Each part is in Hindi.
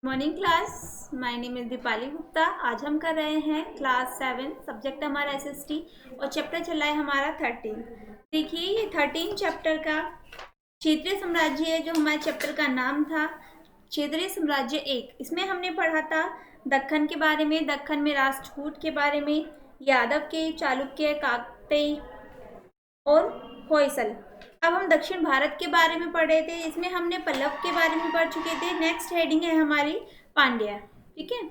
Morning class. My name is Deepali Gupta. आज हम कर रहे हैं क्लास 7। सब्जेक्ट हमारा एसएसटी और चैप्टर चला है हमारा 13। देखिए ये 13 चैप्टर का क्षेत्रीय साम्राज्य है जो हमारे चैप्टर का नाम था। क्षेत्रीय साम्राज्य 1, इसमें हमने पढ़ा था दक्कन के बारे में, दक्कन में राष्ट्रकूट के बारे में, यादव के, चालुक्य, काकतीय और होयसल। अब हम दक्षिण भारत के बारे में पढ़ रहे थे, इसमें हमने पल्लव के बारे में पढ़ चुके थे। नेक्स्ट हेडिंग है हमारी पांड्या। ठीक है,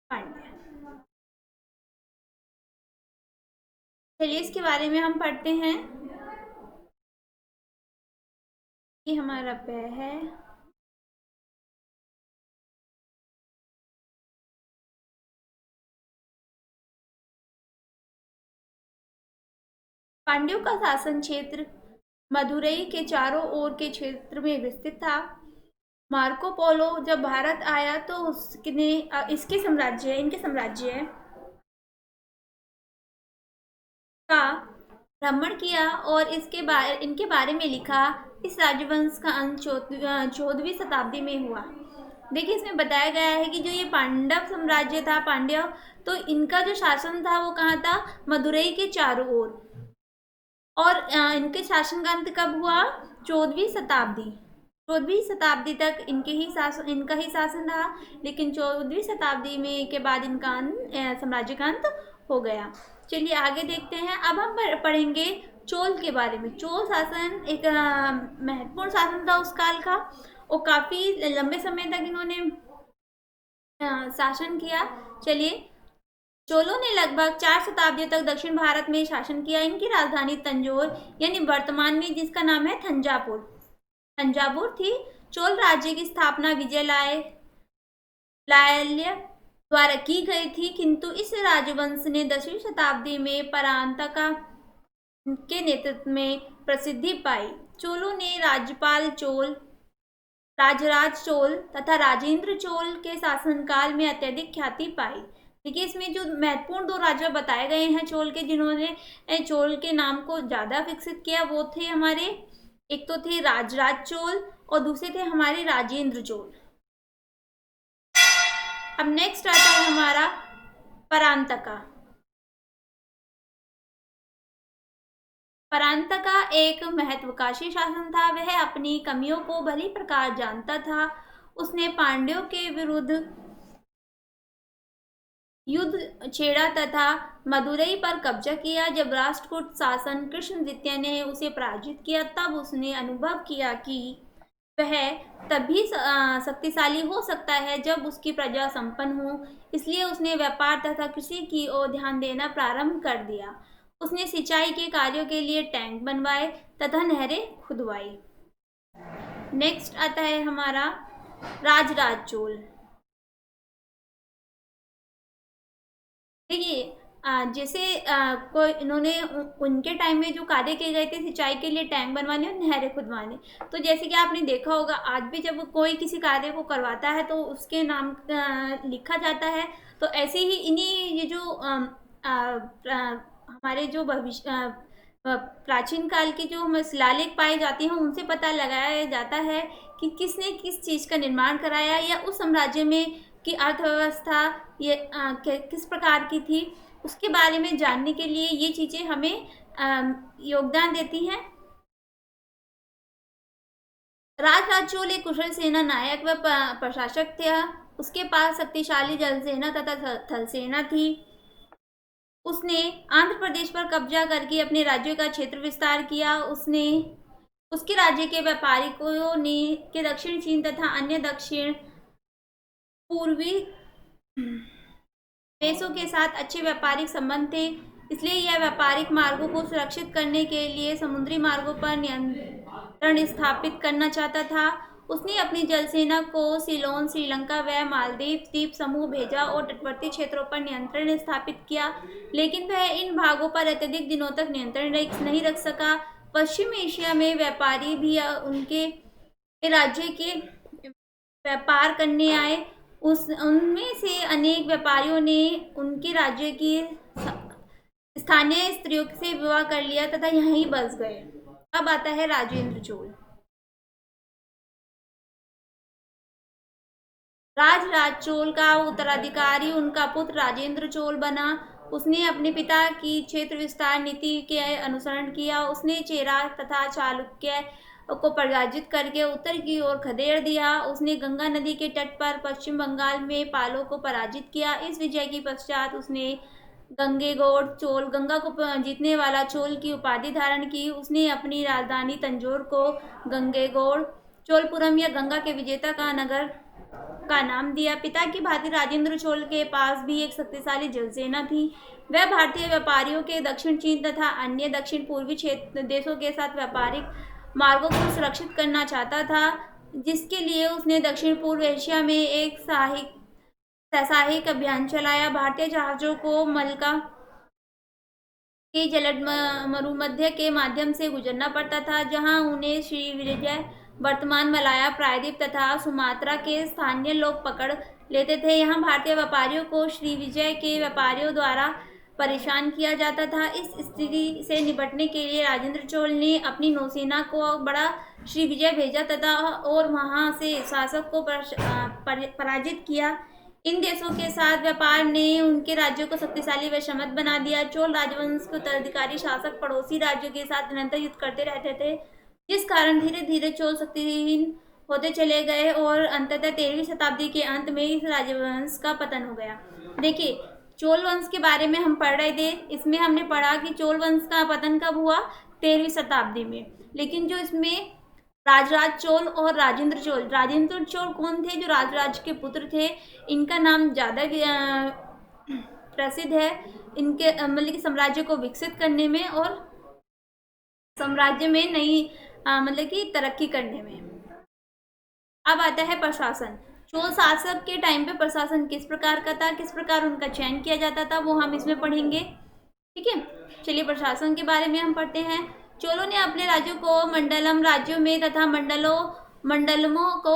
पांड्या। चलिए इसके बारे में हम पढ़ते हैं। ये हमारा पेय है। पांड्यों का शासन क्षेत्र मदुरई के चारों ओर के क्षेत्र में विस्तृत था। मार्को पोलो जब भारत आया तो उसने इनके साम्राज्य का भ्रमण किया और इनके बारे में लिखा। इस राजवंश का अंत 14वीं शताब्दी में हुआ। देखिए इसमें बताया गया है कि जो ये पांडव साम्राज्य था, पांड्य, तो इनका जो शासन था वो कहाँ था? मदुरई के चारों ओर। और इनके शासन का अंत कब हुआ? 14वीं शताब्दी। 14वीं शताब्दी तक इनका ही शासन रहा, लेकिन 14वीं शताब्दी में के बाद इनका साम्राज्य का अंत हो गया। चलिए आगे देखते हैं। अब हम पढ़ेंगे चोल के बारे में। चोल शासन एक महत्वपूर्ण शासन था उस काल का और काफी लंबे समय तक इन्होंने शासन किया। चलिए, चोलों ने लगभग 4 शताब्दियों तक दक्षिण भारत में शासन किया। इनकी राजधानी तंजौर यानी वर्तमान में जिसका नाम है तंजावुर थी। चोल राज्य की स्थापना लाल्य द्वारा की गई थी, किंतु इस राजवंश ने 10वीं शताब्दी में परांतका के नेतृत्व में प्रसिद्धि पाई। चोलों ने राजराज चोल तथा राजेंद्र चोल के शासनकाल में अत्यधिक ख्याति पाई। देखिए इसमें जो महत्वपूर्ण 2 राजा बताए गए हैं चोल के, जिन्होंने चोल के नाम को ज्यादा विकसित किया, वो थे हमारे, एक तो थे राजराज चोल और दूसरे थे हमारे राजेंद्र चोल। अब नेक्स्ट आता है हमारा परांतका। परांतका एक महत्वाकांक्षी शासन था। वह अपनी कमियों को भली प्रकार जानता था। उसने पांड्यों के विरुद्ध युद्ध छेड़ा तथा मदुरई पर कब्जा किया। जब राष्ट्रकूट शासन कृष्ण द्वितीय ने उसे पराजित किया, तब उसने अनुभव किया कि वह तभी शक्तिशाली हो सकता है जब उसकी प्रजा संपन्न हो। इसलिए उसने व्यापार तथा कृषि की ओर ध्यान देना प्रारंभ कर दिया। उसने सिंचाई के कार्यों के लिए टैंक बनवाए तथा नहरें खुदवाई। नेक्स्ट आता है हमारा राजराज चोल। देखिए जैसे कोई इन्होंने उनके टाइम में जो कार्य किए गए थे सिंचाई के लिए टैंक बनवाने और नहरें खुदवाने, तो जैसे कि आपने देखा होगा आज भी जब कोई किसी कार्य को करवाता है तो उसके नाम लिखा जाता है। तो ऐसे ही इन्हीं ये जो हमारे जो भविष्य प्राचीन काल की जो शिलालेख पाई जाती हैं उनसे पता लगाया जाता है कि किसने किस चीज़ का निर्माण कराया या उस साम्राज्य में की अर्थव्यवस्था ये किस प्रकार की थी, उसके बारे में जानने के लिए ये चीज़ें हमें योगदान देती हैं। राजराज चोल एक कुशल सेना नायक व प्रशासक था। उसके पास शक्तिशाली जल सेना तथा थल सेना थी। उसने आंध्र प्रदेश पर कब्जा करके अपने राज्य का क्षेत्र विस्तार किया। उसके राज्य के व्यापारिकों ने के दक्षिण चीन तथा अन्य दक्षिण पूर्वी देशों के साथ अच्छे व्यापारिक संबंध थे। इसलिए यह व्यापारिक मार्गों को सुरक्षित करने के लिए समुद्री मार्गों पर नियंत्रण स्थापित करना चाहता था। उसने अपनी जल सेना को सिलोन, श्रीलंका व मालदीव द्वीप समूह भेजा और तटवर्ती क्षेत्रों पर नियंत्रण स्थापित किया, लेकिन वह इन भागों पर अत्यधिक दिनों तक नियंत्रण नहीं रख सका। पश्चिम एशिया में व्यापारी भी उनके राज्य के व्यापार करने आए। उनमें से अनेक व्यापारियों ने उनके राज्य की स्थानीय स्त्रियों से विवाह कर लिया तथा यहीं बस गए। अब आता है राजेंद्र चोल। राजराज चोल का उत्तराधिकारी उनका पुत्र राजेंद्र चोल बना। उसने अपने पिता की क्षेत्र विस्तार नीति के अनुसरण किया। उसने चेरा तथा चालुक्य को पराजित करके उत्तर की ओर खदेड़ दिया। उसने गंगा नदी के तट पर पश्चिम बंगाल में पालों को पराजित किया। इस विजय के पश्चात उसने गंगेगौड़ चोल, गंगा को जीतने वाला चोल की उपाधि धारण की। उसने अपनी राजधानी तंजौर को गंगेगौड़ चोलपुरम या गंगा के विजेता का नगर का नाम दिया। पिता की भांति राजेंद्र चोल के पास भी एक शक्तिशाली जलसेना थी। वह भारतीय व्यापारियों के दक्षिण चीन तथा अन्य दक्षिण पूर्वी क्षेत्र देशों के साथ व्यापारिक मार्गों को सुरक्षित करना चाहता था, जिसके लिए उसने दक्षिण पूर्व एशिया में एक साहसिक अभियान चलाया। भारतीय जहाजों को मलका के जलद मरुमध्य के माध्यम से गुजरना पड़ता था, जहां उन्हें श्रीविजय, वर्तमान मलाया प्रायद्वीप तथा सुमात्रा के स्थानीय लोग पकड़ लेते थे। यहाँ भारतीय व्यापारियों को श्रीविजय के व्यापारियों द्वारा परेशान किया जाता था। इस स्थिति से निपटने के लिए राजेंद्र चोल ने अपनी नौसेना को बड़ा श्रीविजय भेजा तथा और वहां से शासक को पराजित किया। इन देशों के साथ व्यापार ने उनके राज्यों को शक्तिशाली व समृद्ध बना दिया। चोल राजवंश के उत्तराधिकारी शासक पड़ोसी राज्यों के साथ निरंतर युद्ध करते रहते थे, जिस कारण धीरे धीरे चोल शक्तिहीन होते चले गए और अंततः 13वीं शताब्दी के अंत में इस राजवंश का पतन हो गया। देखिए, चोल वंश के बारे में हम पढ़ रहे थे। इसमें हमने पढ़ा कि चोल वंश का पतन कब हुआ, 13वीं शताब्दी में। लेकिन जो इसमें राजराज चोल और राजेंद्र चोल कौन थे? जो राजराज के पुत्र थे। इनका नाम ज़्यादा प्रसिद्ध है इनके मतलब कि साम्राज्य को विकसित करने में और साम्राज्य में नई मतलब कि तरक्की करने में। अब आता है प्रशासन। चोल शासक के टाइम पे प्रशासन किस प्रकार का था, किस प्रकार उनका चयन किया जाता था, वो हम इसमें पढ़ेंगे। ठीक है, चलिए प्रशासन के बारे में हम पढ़ते हैं। चोलों ने अपने राज्यों को मंडलम राज्यों में तथा मंडलमों को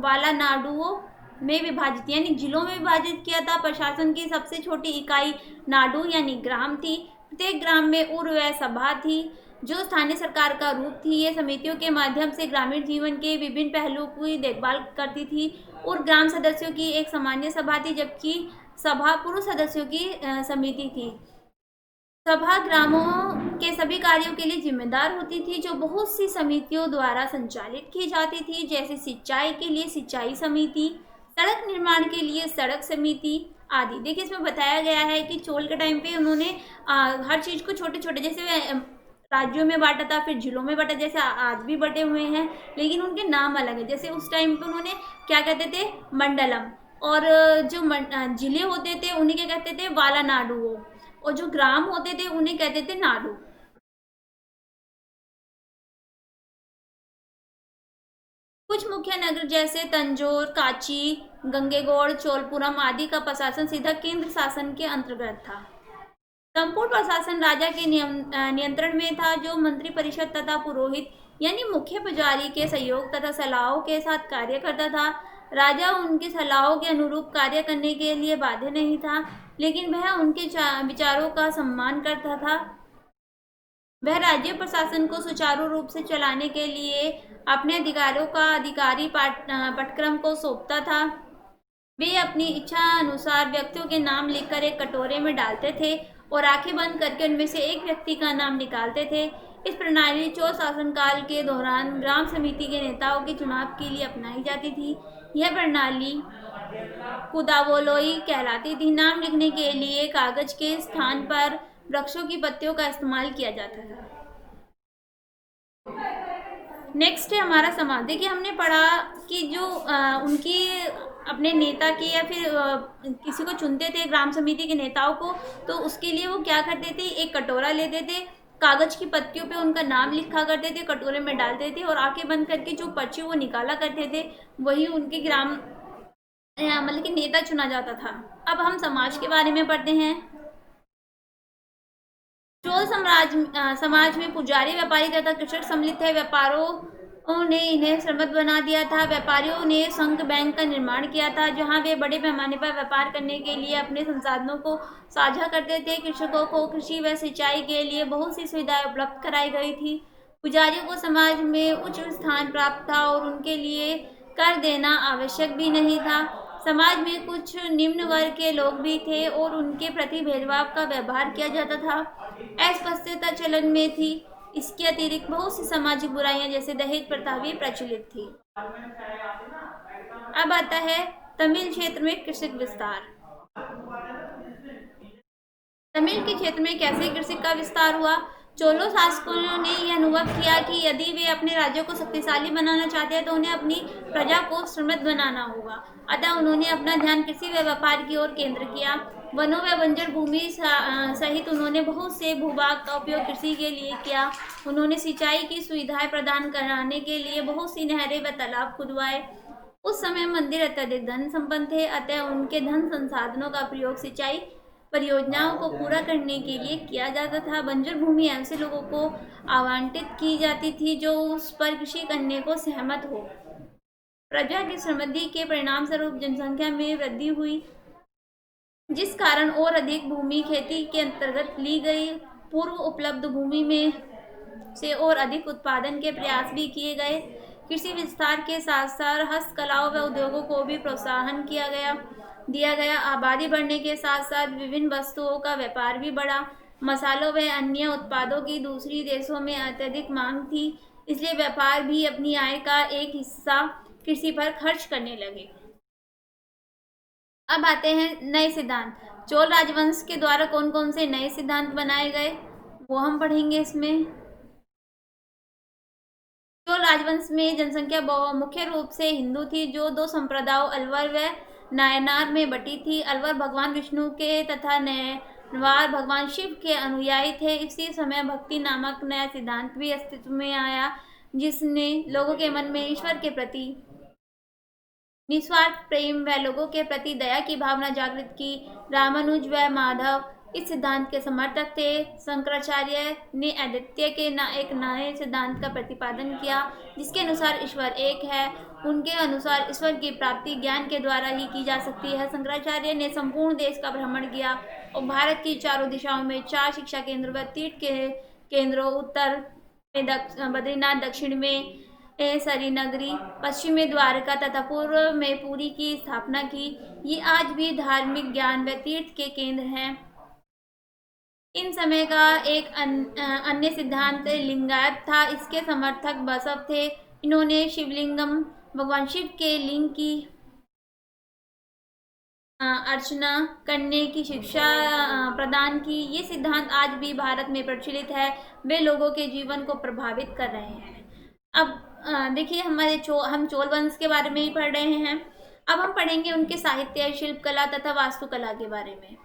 वालानाडुओं में विभाजित यानी जिलों में विभाजित किया था। प्रशासन की सबसे छोटी इकाई नाडु यानी ग्राम थी। प्रत्येक ग्राम में उर्व सभा थी, जो स्थानीय सरकार का रूप थी। ये समितियों के माध्यम से ग्रामीण जीवन के विभिन्न पहलुओं की देखभाल करती थी। और ग्राम सदस्यों की एक सामान्य सभा थी, जबकि सभा पुरुष सदस्यों की समिति थी। सभा ग्रामों के सभी कार्यों के लिए जिम्मेदार होती थी, जो बहुत सी समितियों द्वारा संचालित की जाती थी, जैसे सिंचाई के लिए सिंचाई समिति, सड़क निर्माण के लिए सड़क समिति आदि। देखिए, इसमें बताया गया है कि चोल के टाइम पे उन्होंने हर चीज़ को छोटे छोटे जैसे राज्यों में बांटा था, फिर जिलों में बांटा, जैसे आज भी बटे हुए हैं, लेकिन उनके नाम अलग है। जैसे उस टाइम पे उन्होंने क्या कहते थे, मंडलम, और जो जिले होते थे उन्हें क्या कहते थे, वालानाडुओ, और जो ग्राम होते थे उन्हें कहते थे नाडु। कुछ मुख्य नगर जैसे तंजौर, कांची, गंगेगौड़, चोलपुरम आदि का प्रशासन सीधा केंद्र शासन के अंतर्गत था। संपूर्ण प्रशासन राजा के नियंत्रण में था, जो मंत्री परिषद तथा पुरोहित यानी मुख्य पुजारी के सहयोग तथा सलाहों के साथ कार्य करता था। राजा उनकी सलाहों के अनुरूप कार्य करने के लिए बाध्य नहीं था, लेकिन वह उनके विचारों का सम्मान करता था। वह राज्य प्रशासन को सुचारू रूप से चलाने के लिए अपने अधिकारियों का अधिकारी पटक्रम को सौंपता था। वे अपनी इच्छा अनुसार व्यक्तियों के नाम लिखकर एक कटोरे में डालते थे और आंखें बंद करके उनमें से एक व्यक्ति का नाम निकालते थे। इस प्रणाली चोल शासनकाल के दौरान ग्राम समिति के नेताओं के चुनाव के लिए अपनाई जाती थी। यह प्रणाली कुदावोलोई कहलाती थी। नाम लिखने के लिए कागज के स्थान पर वृक्षों की पत्तियों का इस्तेमाल किया जाता था। नेक्स्ट है हमारा समाज। देखिए, हमने पढ़ा कि जो उनकी अपने नेता की या फिर किसी को चुनते थे ग्राम समिति के नेताओं को, तो उसके लिए वो क्या करते थे, एक कटोरा लेते थे, कागज की पत्तियों पे उनका नाम लिखा करते थे, कटोरे में डालते थे और आंखें बंद करके जो पर्ची वो निकाला करते थे, वही उनके ग्राम मतलब कि नेता चुना जाता था। अब हम समाज के बारे में पढ़ते हैं। चोल समाज में पुजारी, व्यापारी तथा कृषक सम्मिलित है। व्यापारों उन्होंने इन्हें श्रमिक बना दिया था। व्यापारियों ने संघ बैंक का निर्माण किया था, जहां वे बड़े पैमाने पर व्यापार करने के लिए अपने संसाधनों को साझा करते थे। कृषकों को कृषि व सिंचाई के लिए बहुत सी सुविधाएं उपलब्ध कराई गई थी। पुजारियों को समाज में उच्च स्थान प्राप्त था और उनके लिए कर देना आवश्यक भी नहीं था। समाज में कुछ निम्न वर्ग के लोग भी थे और उनके प्रति भेदभाव का व्यवहार किया जाता था। अस्पृश्यता चलन में थी। इसके अतिरिक्त बहुत सी सामाजिक बुराइयां जैसे दहेज प्रथा भी प्रचलित थी। अब आता है तमिल क्षेत्र में कृषि विस्तार। तमिल के क्षेत्र में कैसे कृषि का विस्तार हुआ? चोलो शासकों ने यह अनुभव किया कि यदि वे अपने राज्य को शक्तिशाली बनाना चाहते हैं तो उन्हें अपनी प्रजा को समृद्ध बनाना होगा। अतः उन्होंने अपना ध्यान कृषि व व्यापार की ओर केंद्र किया। वनों व बंजर भूमि सहित उन्होंने बहुत से भूभाग का उपयोग कृषि के लिए किया। उन्होंने सिंचाई की सुविधाएं प्रदान कराने के लिए बहुत सी नहरें व तालाब खुदवाए। उस समय मंदिर अत्यधिक धन संपन्न थे, अतः उनके धन संसाधनों का प्रयोग सिंचाई परियोजनाओं को पूरा करने के लिए किया जाता था। बंजर भूमि ऐसे लोगों को आवंटित की जाती थी जो उस पर कृषि करने को सहमत हो। प्रजा की समृद्धि के परिणाम स्वरूप जनसंख्या में वृद्धि हुई, जिस कारण और अधिक भूमि खेती के अंतर्गत ली गई। पूर्व उपलब्ध भूमि में से और अधिक उत्पादन के प्रयास भी किए गए। कृषि विस्तार के साथ साथ हस्तकलाओं व उद्योगों को भी प्रोत्साहन दिया गया। आबादी बढ़ने के साथ साथ विभिन्न वस्तुओं का व्यापार भी बढ़ा। मसालों व अन्य उत्पादों की दूसरी देशों में अत्यधिक मांग थी, इसलिए व्यापार भी अपनी आय का एक हिस्सा कृषि पर खर्च करने लगे। अब आते हैं नए सिद्धांत। चोल राजवंश के द्वारा कौन कौन से नए सिद्धांत बनाए गए वो हम पढ़ेंगे इसमें। चोल राजवंश में जनसंख्या मुख्य रूप से हिंदू थी, जो दो संप्रदायों अलवर व नायनार में बटी थी। अलवर भगवान विष्णु के तथा नायनवार भगवान शिव के अनुयायी थे। इसी समय भक्ति नामक नया सिद्धांत भी अस्तित्व में आया, जिसने लोगों के मन में ईश्वर के प्रति निस्वार्थ प्रेम व लोगों के प्रति दया की भावना जागृत की। रामानुज व माधव इस सिद्धांत के समर्थक थे। शंकराचार्य ने अद्वैत के एक नए सिद्धांत का प्रतिपादन किया, जिसके अनुसार ईश्वर एक है। उनके अनुसार ईश्वर की प्राप्ति ज्ञान के द्वारा ही की जा सकती है। शंकराचार्य ने संपूर्ण देश का भ्रमण किया और भारत की चारों दिशाओं में 4 शिक्षा केंद्र व तीर्थ के केंद्रों, उत्तर में बद्रीनाथ, दक्षिण में सरीनगरी, पश्चिम में द्वारका तथा पूर्व में पुरी की स्थापना की। ये आज भी धार्मिक ज्ञान व तीर्थ के केंद्र हैं। इन समय का एक अन्य सिद्धांत लिंगायत था। इसके समर्थक बसव थे। इन्होंने शिवलिंगम, भगवान शिव के लिंग की अर्चना करने की शिक्षा प्रदान की। ये सिद्धांत आज भी भारत में प्रचलित है। वे लोगों के जीवन को प्रभावित कर रहे हैं। अब देखिए, हम चोल वंश के बारे में ही पढ़ रहे हैं। अब हम पढ़ेंगे उनके साहित्य, शिल्पकला तथा वास्तुकला के बारे में।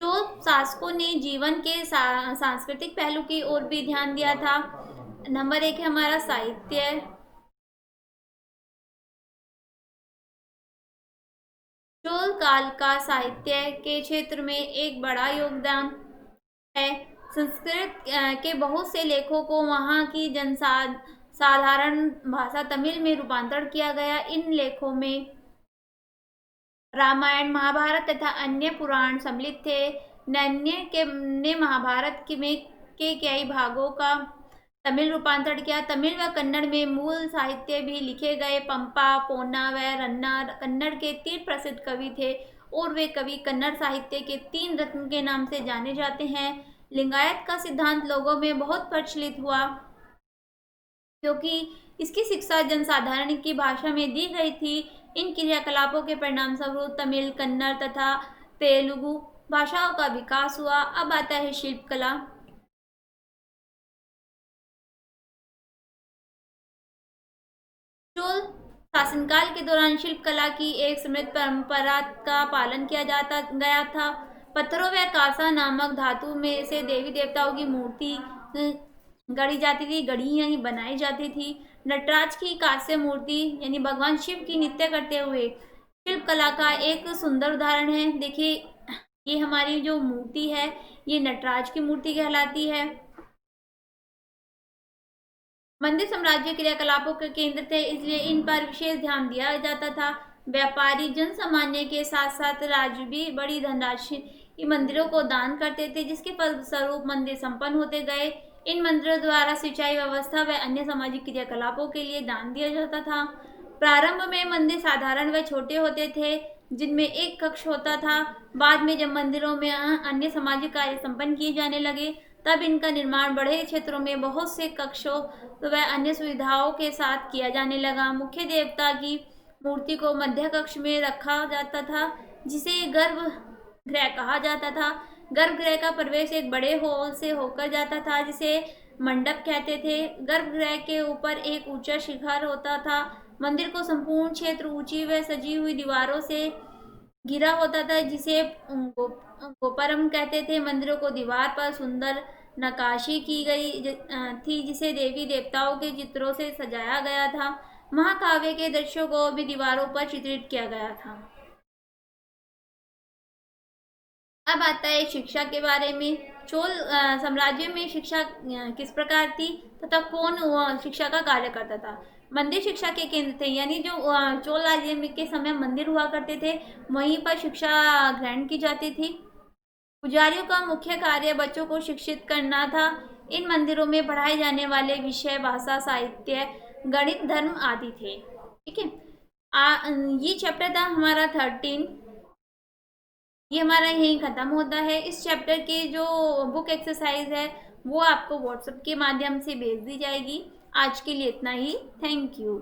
चोल शासकों ने जीवन के सांस्कृतिक पहलू की ओर भी ध्यान दिया था। नंबर 1 है हमारा साहित्य। चोल काल का साहित्य के क्षेत्र में एक बड़ा योगदान है। संस्कृत के बहुत से लेखों को वहाँ की साधारण भाषा तमिल में रूपांतरण किया गया। इन लेखों में रामायण, महाभारत तथा अन्य पुराण सम्मिलित थे। नन्य ने महाभारत के कई भागों का तमिल रूपांतरण किया। तमिल व कन्नड़ में मूल साहित्य भी लिखे गए। पंपा, पोन्ना व रन्ना कन्नड़ के 3 प्रसिद्ध कवि थे और वे कवि कन्नड़ साहित्य के 3 रत्न के नाम से जाने जाते हैं। लिंगायत का सिद्धांत लोगों में बहुत प्रचलित हुआ, क्योंकि इसकी शिक्षा जनसाधारण की भाषा में दी गई थी। इन क्रियाकलापों के परिणाम स्वरूप तमिल, कन्नड़ तथा तेलुगु भाषाओं का विकास हुआ। अब आता है शिल्पकला। चोल शासनकाल के दौरान शिल्पकला की एक समृद्ध परंपरा का पालन किया जाता गया था। पत्थरों व कांसा नामक धातु में से देवी देवताओं की मूर्ति गढ़ी जाती थी, गढ़ी यानी बनाई जाती थी। नटराज की कांस्य मूर्ति यानी भगवान शिव की नृत्य करते हुए शिल्पकला का एक सुंदर उदाहरण है। देखिए, ये हमारी जो मूर्ति है ये नटराज की मूर्ति कहलाती है। मंदिर साम्राज्य क्रियाकलापों के केंद्र थे, इसलिए इन पर विशेष ध्यान दिया जाता था। व्यापारी जन सामान्य के साथ साथ राज भी बड़ी धनराशि मंदिरों को दान करते थे, जिसके फलस्वरूप मंदिर संपन्न होते गए। इन मंदिरों द्वारा सिंचाई व्यवस्था व अन्य सामाजिक क्रियाकलापों के लिए दान दिया जाता था। प्रारंभ में मंदिर साधारण व छोटे होते थे, जिनमें एक कक्ष होता था। बाद में जब मंदिरों में अन्य सामाजिक कार्य संपन्न किए जाने लगे, तब इनका निर्माण बड़े क्षेत्रों में बहुत से कक्षों व अन्य सुविधाओं के साथ किया जाने लगा। मुख्य देवता की मूर्ति को मध्य कक्ष में रखा जाता था, जिसे गर्भगृह कहा जाता था। गर्भगृह का प्रवेश एक बड़े हॉल से होकर जाता था, जिसे मंडप कहते थे। गर्भगृह के ऊपर एक ऊंचा शिखर होता था। मंदिर को संपूर्ण क्षेत्र ऊंची व सजी हुई दीवारों से घिरा होता था, जिसे गोपुरम कहते थे। मंदिरों को दीवार पर सुंदर नक्काशी की गई थी, जिसे देवी देवताओं के चित्रों से सजाया गया था। महाकाव्य के दृश्यों को भी दीवारों पर चित्रित किया गया था। अब आता है शिक्षा के बारे में। चोल साम्राज्य में शिक्षा किस प्रकार थी तथा कौन शिक्षा का कार्य करता था। मंदिर शिक्षा के केंद्र थे, यानी जो चोल राज्य के समय मंदिर हुआ करते थे, वहीं पर शिक्षा ग्रहण की जाती थी। पुजारियों का मुख्य कार्य बच्चों को शिक्षित करना था। इन मंदिरों में पढ़ाए जाने वाले विषय भाषा, साहित्य, गणित, धर्म आदि थे। ठीक है, ये चैप्टर था हमारा 13। ये हमारा यहीं ख़त्म होता है। इस चैप्टर के जो बुक एक्सरसाइज है वो आपको व्हाट्सएप के माध्यम से भेज दी जाएगी। आज के लिए इतना ही। Thank you.